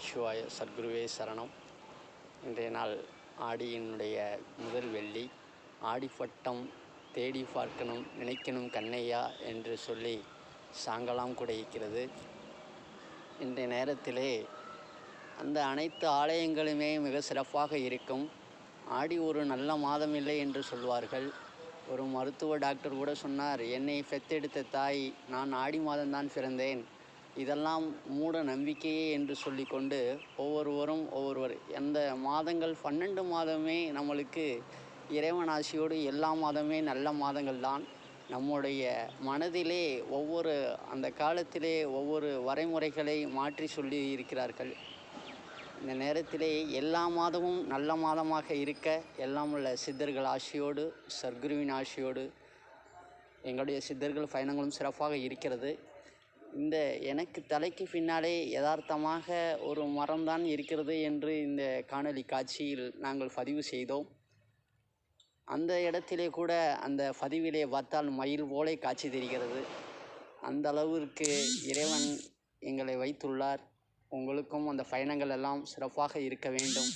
நமசிவாய. சர்க்குருவே சரணம். இன்றைய நாள் ஆடியினுடைய முதல் வெள்ளி. ஆடிப்பட்டம் தேடி பார்க்கணும் நினைக்கணும் கண்ணையா என்று சொல்லி சாங்கலாம் கூட இருக்கிறது. இன்றைய நேரத்திலே அந்த அனைத்து ஆலயங்களுமே மிக சிறப்பாக இருக்கும். ஆடி ஒரு நல்ல மாதம் இல்லை என்று சொல்வார்கள். ஒரு மருத்துவ டாக்டர் கூட சொன்னார், என்னை பெத்தெடுத்த தாய், நான் ஆடி மாதம்தான் பிறந்தேன், இதெல்லாம் மூட நம்பிக்கையே என்று சொல்லிக்கொண்டு ஒவ்வொருவரும் அந்த மாதங்கள் 12 மாதமே நம்மளுக்கு இறைவன் ஆசியோடு எல்லா மாதமே நல்ல மாதங்கள் தான். நம்முடைய மனதிலே அந்த காலத்திலே ஒவ்வொரு வரைமுறைகளை மாற்றி சொல்லி இருக்கிறார்கள். இந்த நேரத்திலே எல்லா மாதமும் நல்ல மாதமாக இருக்க எல்லாம் உள்ள சித்தர்கள் ஆசியோடு, சர்க்குருவின் ஆசியோடு எங்களுடைய சித்தர்கள் பயணங்களும் சிறப்பாக இருக்கிறது. எனக்கு தலைக்கு பின்னாலே யதார்த்தமாக ஒரு மரம்தான் இருக்கிறது என்று இந்த காணொளி காட்சியில் நாங்கள் பதிவு செய்தோம். அந்த இடத்திலே கூட அந்த பதிவிலே பார்த்தால் மயில் போல காட்சி தெரிகிறது. அந்த அளவிற்கு இறைவன் எங்களை வைத்துள்ளார். உங்களுக்கும் அந்த பயணங்கள் எல்லாம் சிறப்பாக இருக்க வேண்டும்.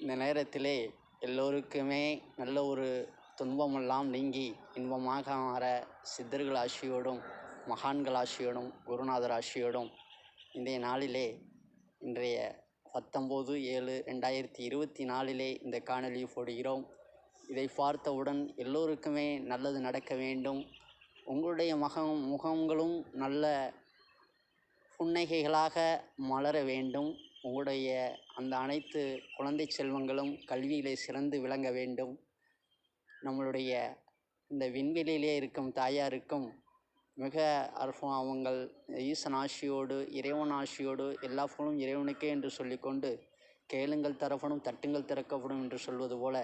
இந்த நேரத்திலே எல்லோருக்குமே நல்ல ஒரு துன்பமெல்லாம் நீங்கி இன்பமாக மாற சித்தர்கள் ஆசியோடும், மகான்கள் ஆசியோடும், குருநாதர் ஆசியோடும் இன்றைய நாளிலே, இன்றைய 19/7/2024 இந்த காணொளி போடுகிறோம். இதை பார்த்தவுடன் எல்லோருக்குமே நல்லது நடக்க வேண்டும். உங்களுடைய முகங்களும் நல்ல புன்னகைகளாக மலர வேண்டும். உங்களுடைய அந்த அனைத்து குழந்தை செல்வங்களும் கல்வியிலே சிறந்து விளங்க வேண்டும். நம்மளுடைய இந்த விண்வெளியிலே இருக்கும் தாயாருக்கும் மிக அவங்கள் ஈசன் ஆசியோடு, இறைவன் ஆசியோடு, எல்லா புகழும் இறைவனுக்கே என்று சொல்லிக்கொண்டு, கேளுங்கள் தரப்படும், தட்டுங்கள் திறக்கப்படும் என்று சொல்வது போல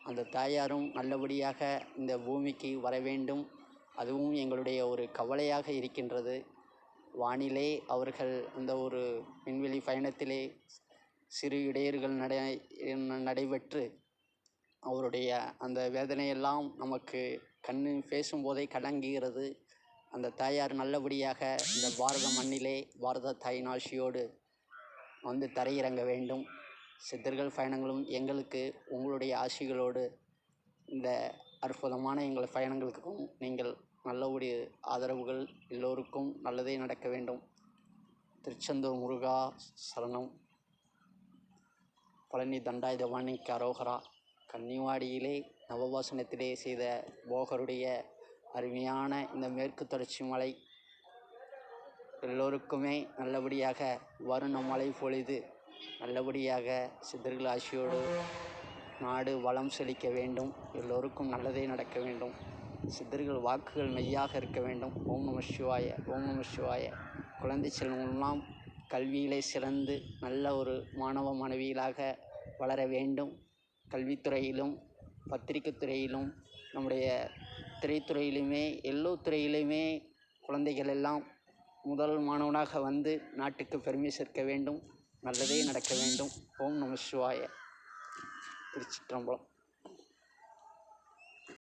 அந்த தாயாரும் நல்லபடியாக இந்த பூமிக்கு வர வேண்டும். அதுவும் எங்களுடைய ஒரு கவலையாக இருக்கின்றது. வானிலே அவர்கள் அந்த ஒரு விண்வெளி பயணத்திலே சிறு இடையூறுகள் நடைபெற்று அவருடைய அந்த வேதனையெல்லாம் நமக்கு பேசும்போதே கலங்குகிறது. அந்த தாயார் நல்லபடியாக இந்த பாரத மண்ணிலே பாரத தாயின் ஆசியோடு வந்து தரையிறங்க வேண்டும். சித்தர்கள் பயணங்களும் எங்களுக்கு உங்களுடைய ஆசிகளோடு இந்த அற்புதமான எங்கள் பயணங்களுக்கும் நீங்கள் நல்ல ஒரு ஆதரவுகள், எல்லோருக்கும் நல்லதே நடக்க வேண்டும். திருச்செந்தூர் முருகா சரணம். பழனி தண்டாயுதபாணிக்கு அரோகரா. கன்னிவாடியிலே நவபாசனத்திலே செய்த போகருடைய அருமையான இந்த மேற்கு தொடர்ச்சி மலை எல்லோருக்குமே நல்லபடியாக வருண மழை பொழிது நல்லபடியாக சித்தர்கள் ஆசியோடு நாடு வளம் செழிக்க வேண்டும். எல்லோருக்கும் நல்லதே நடக்க வேண்டும். சித்தர்கள் வாக்குகள் மெய்யாக இருக்க வேண்டும். ஓம் நம சிவாய, ஓம் நம சிவாய. குழந்தை செல்வமெல்லாம் கல்வியிலே சிறந்து நல்ல ஒரு மாணவ மாணவிகளாக வளர வேண்டும். கல்வித்துறையிலும், பத்திரிகை துறையிலும், நம்முடைய திரைத்துறையிலுமே, எல்லோ துறையிலுமே குழந்தைகள் எல்லாம் முதல் மாணவனாக வந்து நாட்டுக்கு பெருமை சேர்க்க வேண்டும். நல்லதே நடக்க வேண்டும். ஓம் நம சிவாய. திருச்சிற்றம்பலம்.